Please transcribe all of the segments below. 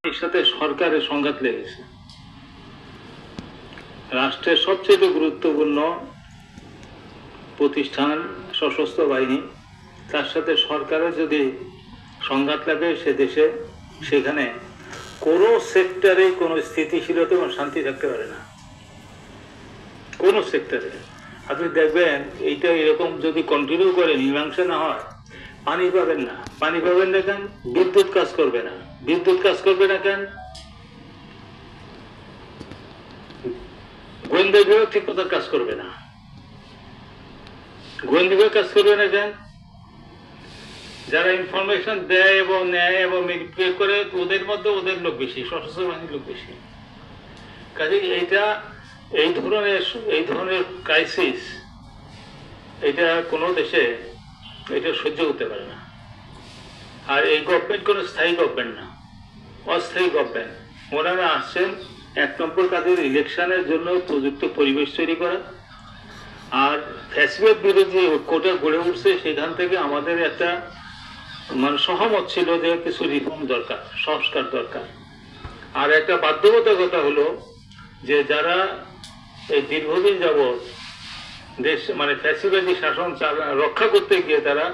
এর সাথে সরকারের সংঘাত লেগেছে। রাষ্ট্রের সবচেয়ে গুরুত্বপূর্ণ প্রতিষ্ঠান সশস্ত্র বাহিনী, তার সাথে সরকারের যদি সংঘাত লাগে সে দেশে, সেখানে কোনো সেক্টরে কোনো স্থিতিশীলতা এবং শান্তি থাকতে পারে না। কোনো সেক্টরে আপনি দেখবেন এইটা এরকম যদি কন্টিনিউ করে, মীমাংসা না হয়, পানি পাবেন না। পানি পাবেন না কেন? বিদ্যুৎ কাজ করবে না। বিদ্যুৎ কাজ করবে না কেন? গোয়েন্দা বিভাগ ঠিক মতো কাজ করবে না। গোয়েন্দা বিভাগ কাজ করবে না কেন? যারা ইনফরমেশন দেয় এবং নেয় এবং ম্যানিপুলেট করে, ওদের মধ্যে ওদের লোক বেশি, সশস্ত্র বাহিনীর লোক বেশি। কাজে এই ধরনের ক্রাইসিস এটা কোনো দেশে এটা সহ্য করতে পারে না। আর এই গভর্নমেন্ট কোনো স্থায়ী গভর্নমেন্ট না, অস্থায়ী গভর্নমেন্ট। ওনারা আসছেন এক নম্বর কাজের ইলেকশনের জন্য উপযুক্ত পরিবেশ তৈরি করা, আর ফ্যাসিবাদ বিরোধী ঐক্যটা গড়ে উঠছে, সেখান থেকে আমাদের একটা সহমত ছিল যে কিছু রিফর্ম দরকার, সংস্কার দরকার। আর একটা বাধ্যবাধকতা হলো যে যারা এই দীর্ঘদিন যাবৎ দেশ ফ্যাসিবাদী শাসন রক্ষা করতে গিয়ে তারা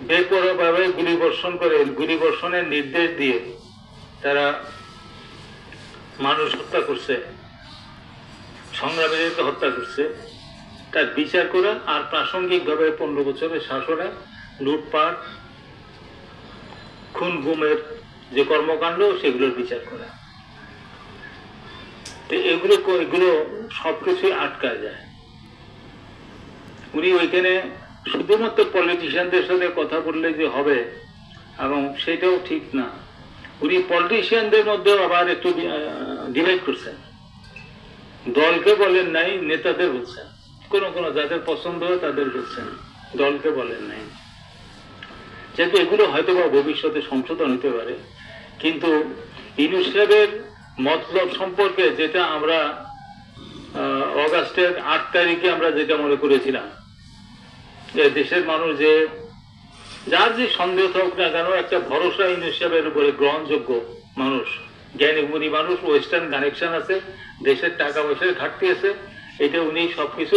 বেপরোয়াভাবে গুলিবর্ষণ করে, গুলিবর্ষণের নির্দেশ দিয়ে তারা মানুষ হত্যা করছে, সংগ্রামীদেরকে হত্যা করছে, তার বিচার করা। আর প্রাসঙ্গিকভাবে 15 বছরের শাসনে লুটপাট, খুন গুমের যে কর্মকাণ্ড, সেগুলোর বিচার করা। তো এগুলো সবকিছুই আটকা যায়। উনি ওইখানে শুধুমাত্র পলিটিশিয়ানদের সাথে কথা বললে যে হবে, এবং সেটাও ঠিক না। উনি পলিটিশিয়ানদের মধ্যেও আবার একটু ডিভাইড করছেন। দলকে বলেন নাই, নেতাদের বলছেন। কোনো যাদের পছন্দ হয় তাদের বলছেন, দলকে বলেন নাই। যেহেতু এগুলো হয়তো বা ভবিষ্যতে সংশোধন হতে পারে, কিন্তু ইউনূস সাহেবের মতলব সম্পর্কে যেটা আমরা অগাস্টের 8 তারিখে আমরা যেটা মনে করেছিলাম, যে দেশের মানুষ যে যার যে সন্দেহ থাকুক না কেন, একটা ভরসা ইউনূস সাহেবের উপরে, গ্রহণযোগ্য মানুষ, জ্ঞানীগুণী মানুষ, ওয়েস্টার্ন কানেকশন আছে, দেশের টাকা পয়সার ঘাটতি আছে, এটা উনি সবকিছু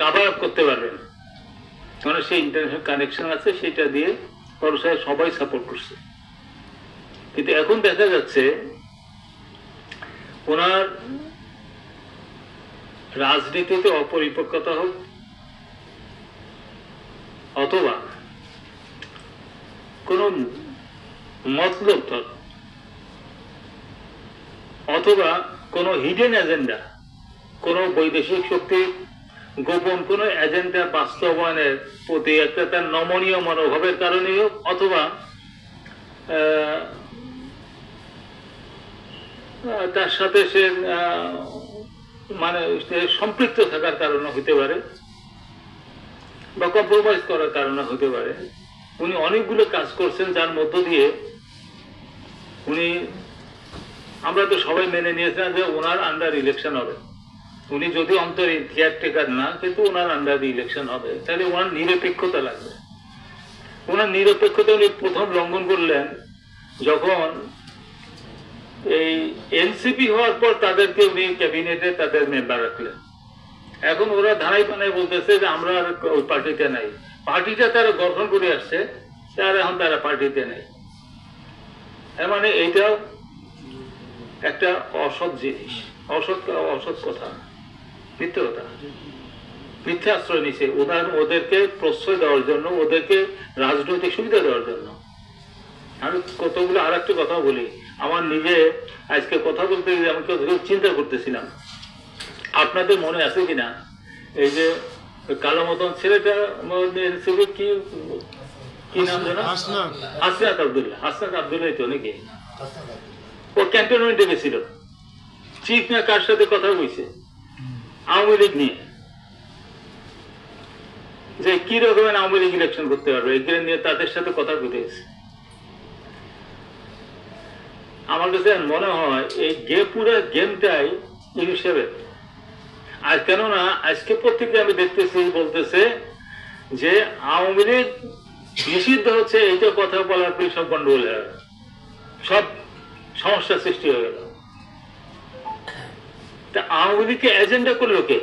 কাভার আপ করতে পারবেন, কারণ সেই ইন্টারন্যাশনাল কানেকশন আছে, সেটা দিয়ে ভরসায় সবাই সাপোর্ট করছে। কিন্তু এখন দেখা যাচ্ছে ওনার রাজনীতিতে অপরিপক্কতা হোক, অথবা কোন মতলব থাক, অথবা কোন হিডেন এজেন্ডা, কোন বৈদেশিক শক্তি গোপন কোন এজেন্ডা বাস্তবায়নের প্রতি একটা তার নমনীয় মনোভাবের কারণে হোক, অথবা তার সাথে সে সম্পৃক্ত থাকার কারণে হতে পারে, বা কম্প্রোমাইজ করার কারণে হতে পারে। উনি অনেকগুলো কাজ করছেন যার মধ্য দিয়ে উনি, আমরা তো সবাই মেনে নিয়েছিলাম যে ওনার আন্ডার ইলেকশন হবে। উনি যদি অন্তরে কেয়ারটেকার না, কিন্তু ওনার আন্ডার ইলেকশন হবে, তাহলে ওনার নিরপেক্ষতা লাগবে। ওনার নিরপেক্ষতা উনি প্রথম লঙ্ঘন করলেন যখন এই এনসিপি হওয়ার পর তাদেরকে উনি ক্যাবিনেটে তাদের মেম্বার রাখলেন। এখন ওরা ধারাই পানায় বলতেছে যে আমরা আর ওই পার্টিতে নাই। পার্টিটা তারা গঠন করে আসছে, এখন তারা পার্টিতে নেই। মানে এইটাও একটা অসৎ জিনিস, অসৎ কথা, মিথ্যে কথা, মিথ্যে আশ্রয় নিছে ওদেরকে প্রশ্রয় দেওয়ার জন্য, ওদেরকে রাজনৈতিক সুবিধা দেওয়ার জন্য। আমি কতগুলো আর একটা কথা বলি, আমার নিজে আজকে কথা বলতে গিয়ে আমি চিন্তা করতেছিলাম, আপনাদের মনে আছে কিনা, এই যে কালো মতন ছেলেটা কি নাম যেন, হাসনাত আব্দুল্লাহ তো নাকি, ও ক্যান্টনমেন্টে গেছিল, চিফ না কার সাথে কথা বলছে আওয়ামী লীগ নিয়ে, যে কি রকমের আওয়ামী লীগ ইলেকশন করতে পারবে, এগুলো নিয়ে তাদের সাথে কথা বলতে গেছে। আমার কাছে মনে হয় এই পুরো গেমটাই ইউনূস সাহেবের। আর কেননা আজকে পত্রিকায় আমি দেখতেছি বলতেছে যে আওয়ামী লীগ নিষিদ্ধ হচ্ছে, এইটা কথা বলার পরে সব গন্ডগোল, সব সমস্যা সৃষ্টি হয়ে গেল। তা আওয়ামী লীগকে এজেন্ডা করলো কে?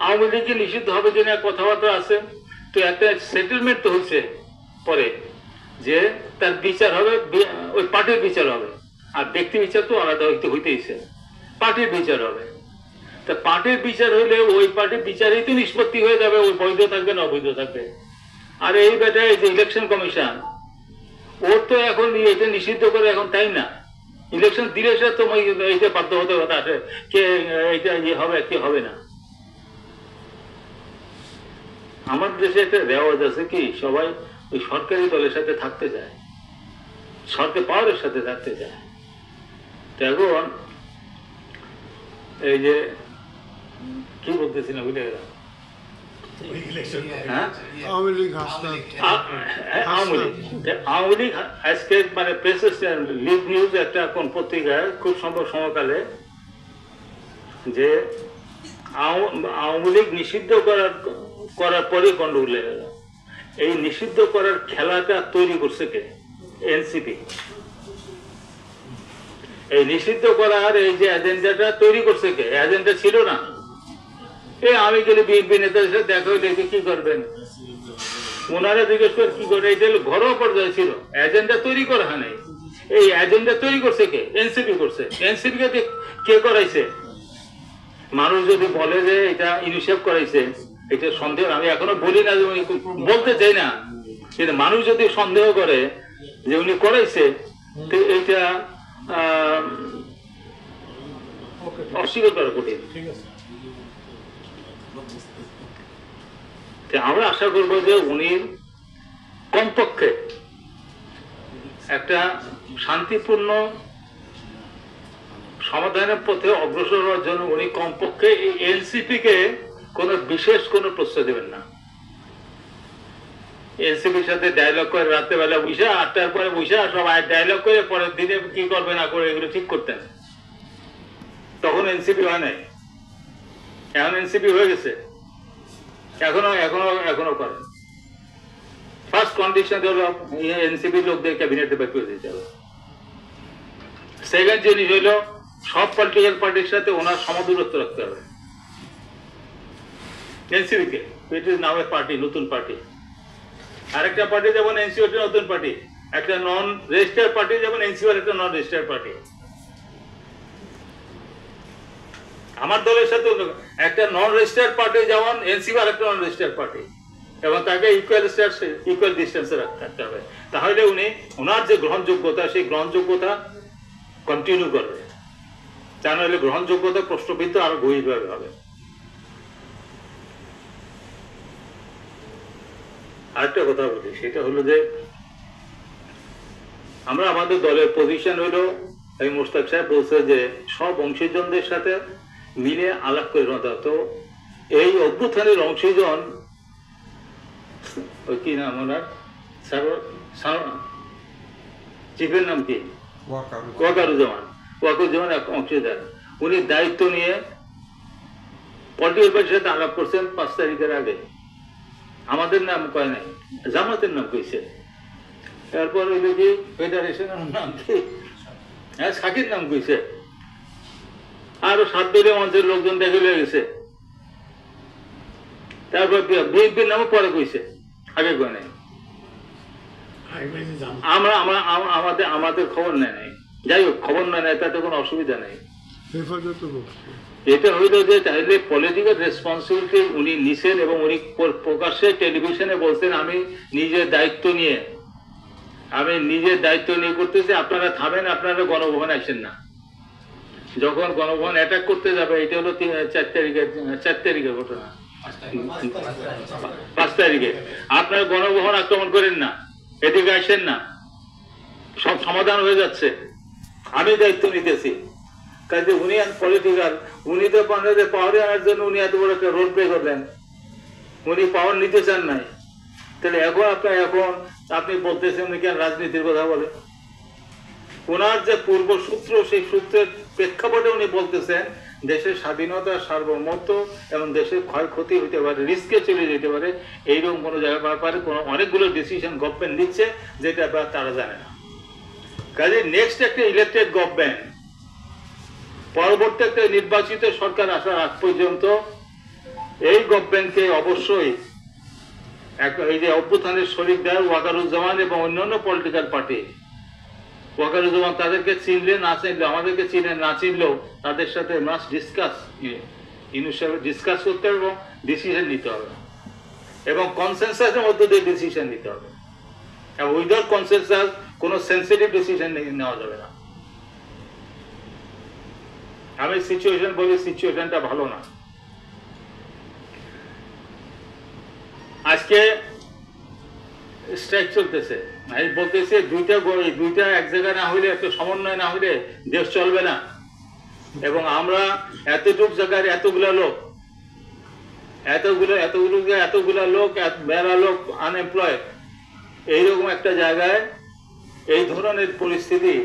আওয়ামী লীগকে নিষিদ্ধ হবে কিনা কথাবার্তা আছে, তো একটা সেটেলমেন্ট তো হয়েছে পরে যে তার বিচার হবে, ওই পার্টির বিচার হবে, আর ব্যক্তি বিচার তো আলাদা হইতেইছে, পার্টির বিচার হবে। তা পার্টির বিচার হইলে ওই পার্টির বিচারেই তো নিষ্পত্তি হয়ে যাবে, ওই বৈধ থাকবে না অবৈধ থাকবে। আর এই ব্যাটা এই যে ইলেকশন কমিশন, ওর তো এখন এটা নিষিদ্ধ করে এখন টাইম না, ইলেকশন দিলে সে তো এইটা বাধ্য হতে কথা আছে কে এইটা ইয়ে হবে কি হবে না। আমার দেশে একটা রেওয়াজ আছে কি, সবাই ওই সরকারি দলের সাথে থাকতে যায়, সরকার পাওয়ারের সাথে থাকতে যায়। তো এখন এই যে কি বলতেছি না বুঝে গেলাম, আওয়ামী লীগ আজকে মানে প্রেস লিগ নিউজ একটা কোন পত্রিকায় খুব সম্ভব সমকালে যে আওয়ামী লীগ নিষিদ্ধ করার পরে গন্ডগোল লেগে গেল। এই নিষিদ্ধ করার খেলাটা তৈরি করছে কে? এনসিপি। এই নিষিদ্ধ করার এই যে এজেন্ডাটা তৈরি করছে কে? এজেন্ডা ছিল না। এই আমি গেলে বিএনপি নেতাদের সাথে দেখা হইলে কি করবেন, ওনারা জিজ্ঞেস করে কি করে, এটা ঘরোয়া পর্যায়ে ছিল, এজেন্ডা তৈরি করা হয় নাই। এই এজেন্ডা তৈরি করছে কে? এনসিপি করছে। এনসিপি কে কে করাইছে? মানুষ যদি বলে যে এটা ইনিশিয়েট করাইছে, এটা সন্দেহ, আমি এখনো বলি না, বলতে চাই না, কিন্তু মানুষ যদি সন্দেহ করে যে উনি করাইছে, তো এইটা অস্বীকার করা কঠিন। আমরা আশা করবো যে উনি কমপক্ষে একটা শান্তিপূর্ণ সমাধানের পথে অগ্রসর হওয়ার জন্য উনি কমপক্ষে এই এনসিপি কে কোনো বিশেষ কোনো প্রশ্রয় দেবেন না। এনসিপির সাথে ডায়লগ করে রাত্রেবেলা বসে, 8টার পরে বসে সবাই ডায়লগ করে পরের দিনে কি করবে না করে এগুলো ঠিক করতেন। তখন এনসিপি হয় নাই, এখন এনসিপি হয়ে গেছে, এখনো এখনো এখনো করে। ফার্স্ট কন্ডিশন হলো এনসিপি লোকদের ক্যাবিনেটে বের করে দিতে হবে। সেকেন্ড জিনিস হইল সব পলিটিক্যাল পার্টির সাথে ওনার সমদূরত্ব রাখতে হবে NCP K. It is now A party, নতুন পার্টি। আরেকটা পার্টি যেমন এনসিপি নতুন পার্টি, একটা নন রেজিস্টার্ড পার্টি যেমন এনসিপি একটা নন রেজিস্টার্ড পার্টি। আমার দলের সাথে একটা নন রেজিস্টার্ড পার্টি যেমন এনসিপি আর একটা নন রেজিস্টার্ড পার্টি, এবং তাকে ইকুয়াল ডিস্টেন্সে রাখতে হবে। তাহলে উনি ওনার যে গ্রহণযোগ্যতা, সেই গ্রহণযোগ্যতা কন্টিনিউ করবে, তা নাহলে গ্রহণযোগ্যতা প্রশ্নবিদ্ধ আরো গভীরভাবে হবে। আরেকটা কথা বলি, সেটা হলো যে আমরা আমাদের দলের পজিশন হলো, এই মোশতাক সাহেব বলছে যে সব অংশীজনদের সাথে মিলে আলাপ করে নেওয়া। তো এই অভ্যুত্থানের অংশীজন, ওই কি নাম ওনার, চিফের নাম কি, ওয়াকারুজ্জামান অংশীদার, উনি দায়িত্ব নিয়ে পলিটিক্যাল পার্টির সাথে আলাপ করছেন 5 তারিখের আগে। আমাদের নাম কয় নাই, জামাতের নাম কইছে। তারপর ওই যে ফেডারেশনের নাম কি, হ্যাঁ সাকির নাম কইছে। আরো 7 দলীয় মঞ্চের লোকজন দেখে হয়ে গেছে। তারপর বিএনপির নামও পরে কইছে, আগে কয় নাই। আমরা আমাদের খবর নেয় নাই। যাই হোক, খবর না নেয় তাতে কোনো অসুবিধা নেই। এটা হইল যে তাহলে পলিটিক্যাল রেসপন্সিবিলিটি উনি নিছেন, এবং উনি প্রকাশ্যে টেলিভিশনে বলছেন আমি নিজের দায়িত্ব নিয়ে করতেছি, আপনারা থামেন, আপনারা গণভবনে আসেন না। যখন গণভবন অ্যাটাক করতে যাবে, এটা হলো 4 তারিখের ঘটনা, 5 তারিখে আপনারা গণভবন আক্রমণ করেন না, এদিকে আসেন না, সব সমাধান হয়ে যাচ্ছে, আমি দায়িত্ব নিতেছি। কাজে উনি পলিটিক্যাল, উনি তো পাওয়ারে আনার জন্য উনি এত বড় একটা রোল প্লে করলেন, উনি পাওয়ার নিতে চান নাই। তাহলে এখন আপনি বলতেছেন উনি কেন রাজনীতির কথা বলে? ওনার যে পূর্ব সূত্র, সেই সূত্রের প্রেক্ষাপটে উনি বলতেছেন দেশের স্বাধীনতা, সার্বভৌমত্ব এবং দেশের ক্ষয়ক্ষতি হইতে পারে, রিস্কে চলে যেতে পারে, এইরকম কোনো জায়গার ব্যাপারে কোনো অনেকগুলো ডিসিশন গভর্নমেন্ট নিচ্ছে যেটা তারা জানে না। কাজে নেক্সট একটা ইলেক্টেড গভর্নমেন্ট, পরবর্তী একটা নির্বাচিত সরকার আসার আগ পর্যন্ত এই গভর্নমেন্টকে অবশ্যই এই যে অভ্যুত্থানের শরিকদার ওয়াকারুজ্জামান এবং অন্যান্য পলিটিক্যাল পার্টি, ওয়াকারুজ্জামান তাদেরকে চিনলে না চিনলে, আমাদেরকে চিনে না চিনলেও তাদের সাথে মাস্ট ডিসকাস করতে হবে এবং ডিসিশন নিতে হবে, এবং কনসেনসাসের মধ্যে দিয়ে ডিসিশন নিতে হবে। এবং উইদাউট কনসেনসাস কোনো সেন্সিটিভ ডিসিশন নেওয়া যাবে না। আমি সিচুয়েশন বলি, সিচুয়েশনটা ভালো না। আজকে স্ট্রাইক চলতেছে, আমি বলতেছি দুইটা এক জায়গায় না হইলে, একটা সমন্বয় না হইলে দেশ চলবে না। এবং আমরা এতটুক জায়গার এতগুলা লোক মেলা লোক আনএমপ্লয়েড, এইরকম একটা জায়গায় এই ধরনের পরিস্থিতি,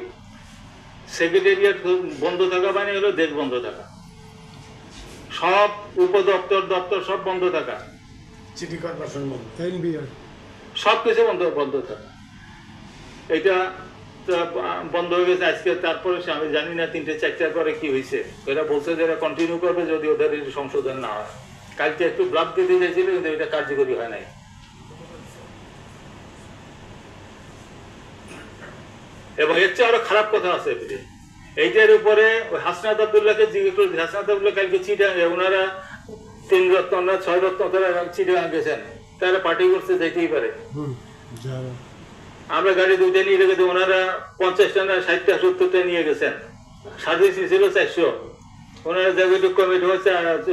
সেক্রেটারিয়েট বন্ধ থাকা মানে হলো দেশ বন্ধ থাকা, সব দপ্তর সব বন্ধ থাকা, সিটি কর্পোরেশন বন্ধ, সবকিছু বন্ধ থাকা। এটা বন্ধ হয়ে গেছে আজকে। তারপরে আমি জানি না 3-4টার পরে কি হয়েছে। এরা বলছে যে এরা কন্টিনিউ করবে যদি ওদের সংশোধন না হয়। কালকে একটু ব্লাফ দিতে চাইছিল, কিন্তু এটা কার্যকরী হয় নাই। এবং এর চেয়ে আরো খারাপ কথা আছে এইটার উপরে। হাসনাত আব্দুল্লাহকে জিজ্ঞেস করছি, হাসনাত আব্দুল্লাহ কালকে ওনারা 3 রত্ন 6 রত্ন তারা চিটাগাং গেছেন, তারা পার্টি করতে যাইতেই পারে। আমরা গাড়ি 2টা নিয়ে রেখেছি, ওনারা 50টা না 60টা 70টা নিয়ে গেছেন। সার্ভিস ছিল 400, ওনারা জায়গাটুক কমিটি হচ্ছে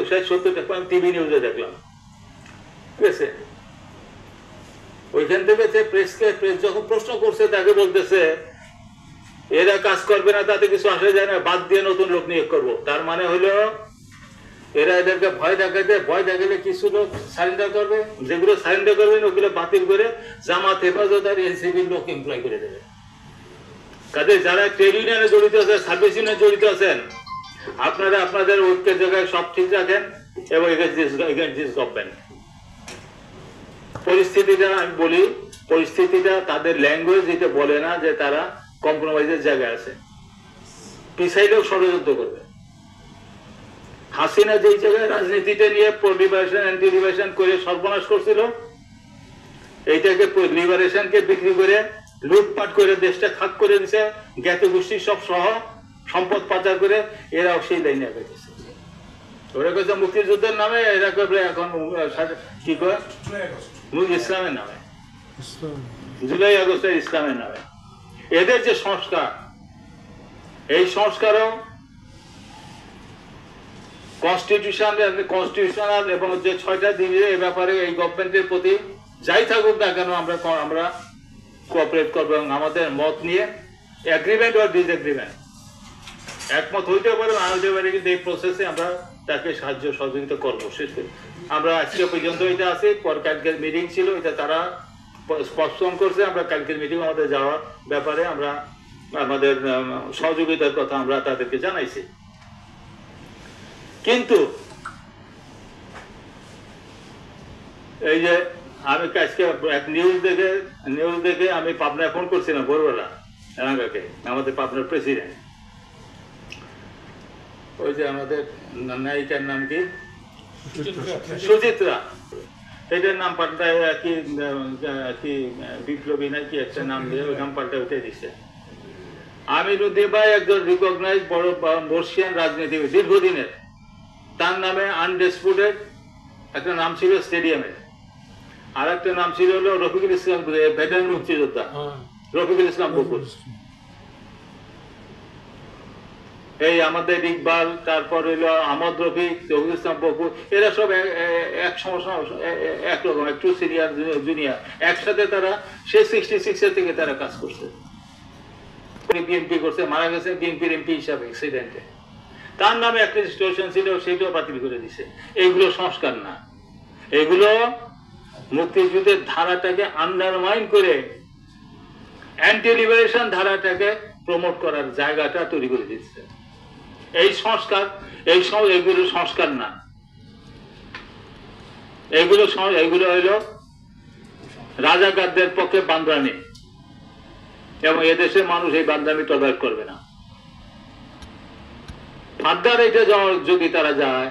60-70টা, টিভি নিউজে দেখলাম। ঠিক আছে, ওইখান থেকে প্রেস যখন প্রশ্ন করছে তাকে বলতেছে এরা কাজ করবে না, তাতে কিছু আসা যায় না, বাদ দিয়ে নতুন লোক নিয়োগ করবো। তার মানে হলো এরা এদেরকে ভয় দেখালে কিছু লোক সারেন্ডার করবে, যেগুলো সারেন্ডার করবে ওগুলো বাতিল করে জামাত, হেফাজত আর এনসিপির লোক এমপ্লয় করে দেবে। কাজে যারা ট্রেড ইউনিয়নে জড়িত আছেন, সার্ভিস ইউনিয়নে জড়িত আছেন, আপনারা আপনাদের ঐক্যের জায়গায় সব ঠিক রাখেন এবং গভর্নমেন্ট পরিস্থিতিটা, আমি বলি পরিস্থিতিটা তাদের ল্যাঙ্গুয়েজ এটা বলে না যে তারা কম্প্রোমাইজের জায়গায় আছে, পিছাইলেও ষড়যন্ত্র করবে। হাসিনা যেই জায়গায় রাজনীতিটা নিয়ে লিবারেশন অ্যান্টি লিবারেশন করে সর্বনাশ করছিল, এইটাকে লিবারেশনকে বিক্রি করে লুটপাট করে দেশটা খাত করে দিছে, জ্ঞাত গোষ্ঠীর সব সহ সম্পদ পাচার করে এরাও সেই লাইনে গেছে। ওরা কেছে মুক্তিযুদ্ধের নামে, এরা করবে এখন কি করে ইসলামের নামে, জুলাই আগস্টের ইসলামের নামে। এদের যে সংস্কার, এই সংস্কারও কনস্টিটিউশনাল এবং যে 6টা দিনে এ ব্যাপারে এই গভর্নমেন্টের প্রতি যাই থাকুক না কেন আমরা কোঅপারেট করবো এবং আমাদের মত নিয়ে এগ্রিমেন্ট বা ডিসএগ্রিমেন্ট একমত হইতে পারে না হইতে পারে, কিন্তু এই প্রসেসে আমরা তাকে সাহায্য সহযোগিতা করবো। শেষ করি আমরা আজকে পর্যন্ত এটা আছে। পর কালকের মিটিং ছিল, এটা তারা স্পষ্টন করছে। আমরা কালকের মিটিং আমাদের যাওয়ার ব্যাপারে আমরা আমাদের সহযোগিতার কথা আমরা তাদেরকে জানাইছি। কিন্তু এই যে আমি আজকে এক নিউজ দেখে আমি পাবনায় ফোন করছিলাম, ভোরবেলা এলাকাকে, আমাদের পাবনার প্রেসিডেন্ট, ওই যে আমাদের নায়িকার নাম কি, সুচিত্রা, এটার নাম পাল্টায় কি বিপ্লবী নাকি একটা নাম দিয়ে ওই নাম পাল্টায় উঠে দিচ্ছে। আমিরুদ্দিন ভাই একজন রিকগনাইজ বড় বর্ষিয়ান রাজনীতিবিদ দীর্ঘদিনের, তার নামে আনডিসপুটেড একটা নাম ছিল স্টেডিয়ামের, আর একটা নাম ছিল হলো রফিকুল ইসলাম, ভেটারেন মুক্তিযোদ্ধা রফিকুল ইসলাম বকুল। এই আমাদের ইকবাল, তারপর হইল আহমদ রফিক, রফিকুল ইসলাম বকুল, এরা সব এক সমস্যা একরকম, একটু সিনিয়র জুনিয়র, একসাথে তারা সেই 66 থেকে তারা কাজ করছে, বিএনপি করছে, মারা গেছে বিএনপির এমপি হিসাবে অ্যাক্সিডেন্টে। তার নামে একটা রেজিস্ট্রেশন ছিল, সেটাও বাতিল করে দিছে। এইগুলো সংস্কার না, এগুলো মুক্তিযুদ্ধের ধারাটাকে আন্ডারমাইন করে অ্যান্টি লিবারেশন ধারাটাকে প্রমোট করার জায়গাটা তৈরি করে দিচ্ছে। এই সংস্কার, এইগুলো সংস্কার না, এগুলো হইল রাজাকারদের পক্ষে বান্দ্রানি। এবং এদেশের মানুষ এই বান্দামি টলারেট করবে না। ফার্দার এটা যদি তারা যায়,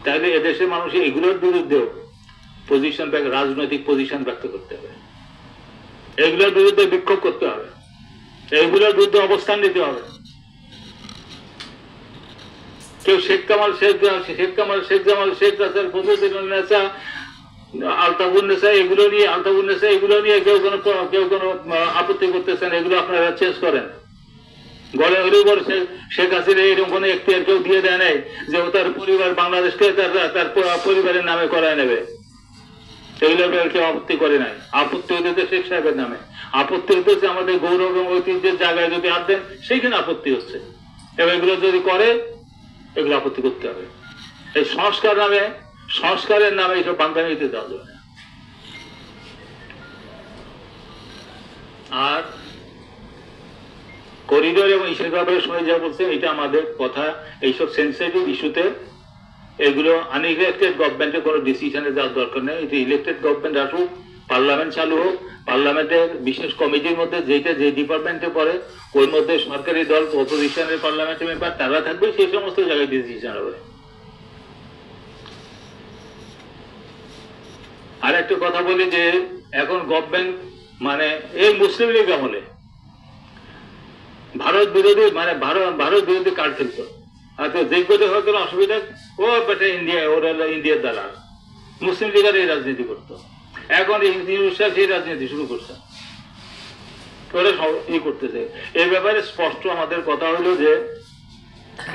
তাহলে এদেশের মানুষ এগুলোর বিরুদ্ধেও পজিশন, রাজনৈতিক পজিশন ব্যক্ত করতে হবে, এগুলোর বিরুদ্ধে বিক্ষোভ করতে হবে, এইগুলোর বিরুদ্ধে অবস্থান নিতে হবে। কেউ শেখ কামাল শেখ রাসার আলতাফুন্নেসা এগুলো নিয়ে কেউ কোনো আপত্তি করতেছেন, এগুলো আপনারা চেঞ্জ করেন। গলে হলেও বড় শেখ হাসিনা এরকম কোনো এখতিয়ার কেউ দিয়ে দেয় নাই যে ও তার পরিবার বাংলাদেশকে তার পরিবারের নামে করায় নেবে, এগুলো কেউ আপত্তি করে নাই। আপত্তি হইতেছে শেখ সাহেবের নামে, আপত্তি হইতেছে আমাদের গৌরব এবং ঐতিহ্যের জায়গায় যদি হাত দেন সেইখানে আপত্তি হচ্ছে। এবং এগুলো যদি করে, এগুলো আপত্তি করতে হবে। এই সংস্কারের নামে এইসব বান্দামিতে দেওয়া যাবে না। আর করিডোর এবং ইস্যুর ব্যাপারে সময় যা বলছে, এটা আমাদের কথা। এইসব সেন্সিটিভ ইস্যুতে এগুলো আনইলেক্টেড গভর্নমেন্টের কোনো ডিসিশনে যাওয়ার দরকার নেই। এটা ইলেক্টেড গভর্নমেন্ট আসুক, পার্লামেন্ট চালু হোক, পার্লামেন্টের বিশেষ কমিটির মধ্যে যেটা যে ডিপার্টমেন্টে পড়ে ওর মধ্যে সরকারি দল, অপোজিশনের পার্লামেন্টের মেম্বার তারা থাকবে, সেই সমস্ত জায়গায় ডিসিশন হবে। আর একটা কথা বলি যে এখন গভর্নমেন্ট মানে এই মুসলিম লীগ আমলে ভারত বিরোধী কার্ড খেলত। আচ্ছা, দেখতে হয়তো অসুবিধা, ও বেটা ইন্ডিয়ার দ্বারা মুসলিম লীগের এই রাজনীতি করতো। এখন সেই রাজনীতি শুরু করছে, ওরা করতেছে। এই ব্যাপারে স্পষ্ট আমাদের কথা হলো যে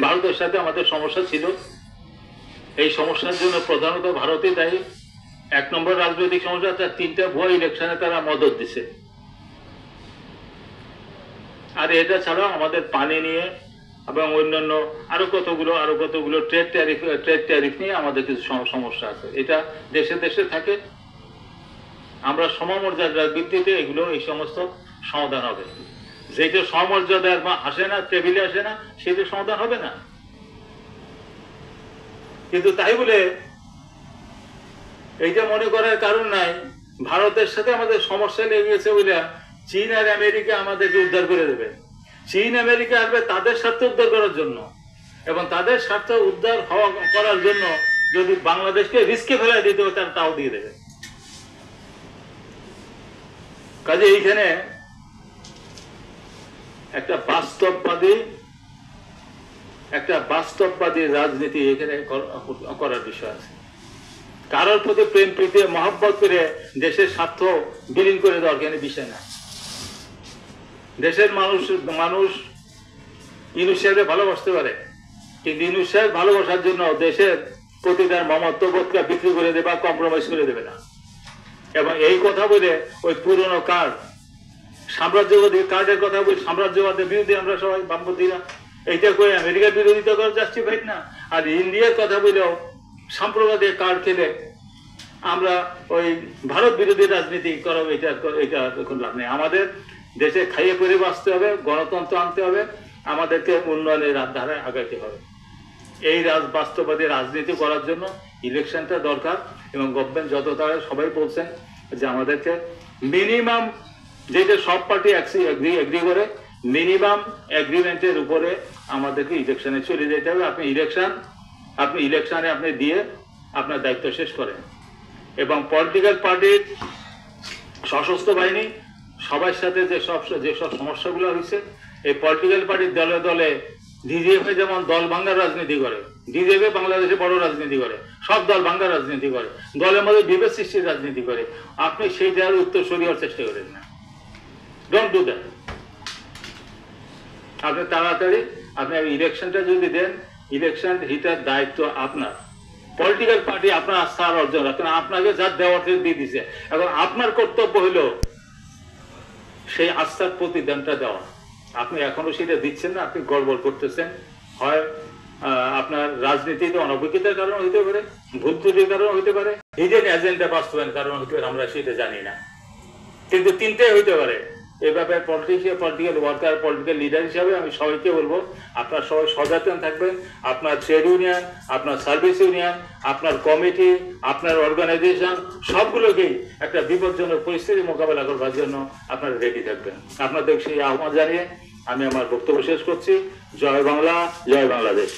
ভারতের সাথে আমাদের সমস্যা ছিল, এই সমস্যার জন্য প্রধানত ভারতই দায়ী। 1 নম্বর রাজনৈতিক সমস্যা, তার 3টা ভুয়া ইলেকশনে তারা মদত দিছে। আর এটা ছাড়াও আমাদের পানি নিয়ে এবং অন্যান্য আরো কতগুলো ট্রেড ট্যারিফ নিয়ে আমাদের কিছু সমস্যা আছে। এটা দেশে দেশে থাকে। আমরা সমমর্যাদার ভিত্তিতে এগুলো এই সমস্ত সমাধান হবে। যেটা সমমর্যাদার আসে না, টেবিলে আসে না, সেটা সমাধান হবে না। কিন্তু তাই বলে এইটা মনে করার কারণ নাই ভারতের সাথে আমাদের সমস্যা লেগে গেছে বলে চীন আর আমেরিকা আমাদেরকে উদ্ধার করে দেবে। চীন আমেরিকা আসবে তাদের স্বার্থ উদ্ধার করার জন্য, এবং তাদের স্বার্থ উদ্ধার করার জন্য যদি বাংলাদেশকে রিস্কে ফেলাই দিতে হবে, তারা তাও দিয়ে দেবে। কাজে এইখানে একটা বাস্তববাদী রাজনীতি এখানে করার বিষয় আছে। কারোর প্রতি প্রেম প্রীতি মহব্বত করে দেশের স্বার্থ বিলীন করে দেওয়ার কেন বিষয় না। দেশের মানুষ ইউনূস সাহেবকে ভালোবাসতে পারে, কিন্তু ইউনূস সাহেব ভালোবাসার জন্য দেশের প্রতি তার মমত্ববোধকে বিক্রি করে দেবে বা কম্প্রোমাইজ করে দেবে না। এবং এই কথা বলে ওই পুরনো কার্ড, সাম্রাজ্যবাদী কার্ডের কথা বলি, সাম্রাজ্যবাদের বিরুদ্ধে আমরা সবাই বামপন্থীরা এইটা করে আমেরিকার বিরোধিতা করে যাচ্ছি ভাই না। আর ইন্ডিয়ার কথা বলেও সাম্প্রদায়িক কার্ড খেলে আমরা ওই ভারত বিরোধী রাজনীতি করাবো, এটা এখন লাভ নেই। আমাদের দেশে খাইয়ে পরে বাঁচতে হবে, গণতন্ত্র আনতে হবে, আমাদেরকে উন্নয়নের ধারায় আগাইতে হবে। এই বাস্তববাদী রাজনীতি করার জন্য ইলেকশনটা দরকার। এবং গভর্নমেন্ট যত তাড়াতাড়ি সবাই বলছেন যে আমাদেরকে মিনিমাম, যেটা সব পার্টি এগ্রি করে, মিনিমাম এগ্রিমেন্টের উপরে আমাদেরকে ইলেকশনে চলে যেতে হবে। আপনি ইলেকশনে আপনি দিয়ে আপনার দায়িত্ব শেষ করেন। এবং পলিটিক্যাল পার্টির, সশস্ত্র বাহিনী সবার সাথে যেসব সমস্যাগুলো হয়েছে, এই পলিটিক্যাল পার্টির দলে দলে ডিজিএফ যেমন দল ভাঙ্গার রাজনীতি করে, ডিজিএফ বাংলাদেশে বড় রাজনীতি করে, সব দল ভাঙ্গার রাজনীতি করে, দলের মধ্যে বিভেদ সৃষ্টির রাজনীতি করে। আপনি সেই জায়গার উত্তর সরিয়ে চেষ্টা করেন না। Don't do that. আপনি তাড়াতাড়ি ইলেকশনটা যদি দেন, ইলেকশন হিটার দায়িত্ব আপনার। পলিটিক্যাল পার্টি আপনার আস্থা অর্জন রাখেন, আপনাকে যা দেওয়ার দিয়ে দিছে। এখন আপনার কর্তব্য হলো সেই আস্থার প্রতিদানটা দেওয়া। আপনি এখনো সেটা দিচ্ছেন না, আপনি গড়বড় করতেছেন। হয় আপনার রাজনীতিতে অনভিজ্ঞতার কারণ হইতে পারে, ভুল ত্রুটির কারণ হইতে পারে, হিডেন এজেন্ডা বাস্তবায়ন কারণ হইতে পারে, আমরা সেটা জানি না। কিন্তু 3টাই হইতে পারে। এ ব্যাপারে পলিটিক্যাল ওয়ার্কার, পলিটিক্যাল লিডার হিসাবে আমি সবাইকে বলবো, আপনারা সবাই সচেতন থাকবেন। আপনার ট্রেড ইউনিয়ন, আপনার সার্ভিস ইউনিয়ন, আপনার কমিটি, আপনার অর্গানাইজেশন সবগুলোকেই একটা বিপজ্জনক পরিস্থিতি মোকাবেলা করবার জন্য আপনারা রেডি থাকবেন। আপনাদের সেই আহ্বান জানিয়ে আমি আমার বক্তব্য শেষ করছি। জয় বাংলা, জয় বাংলাদেশ।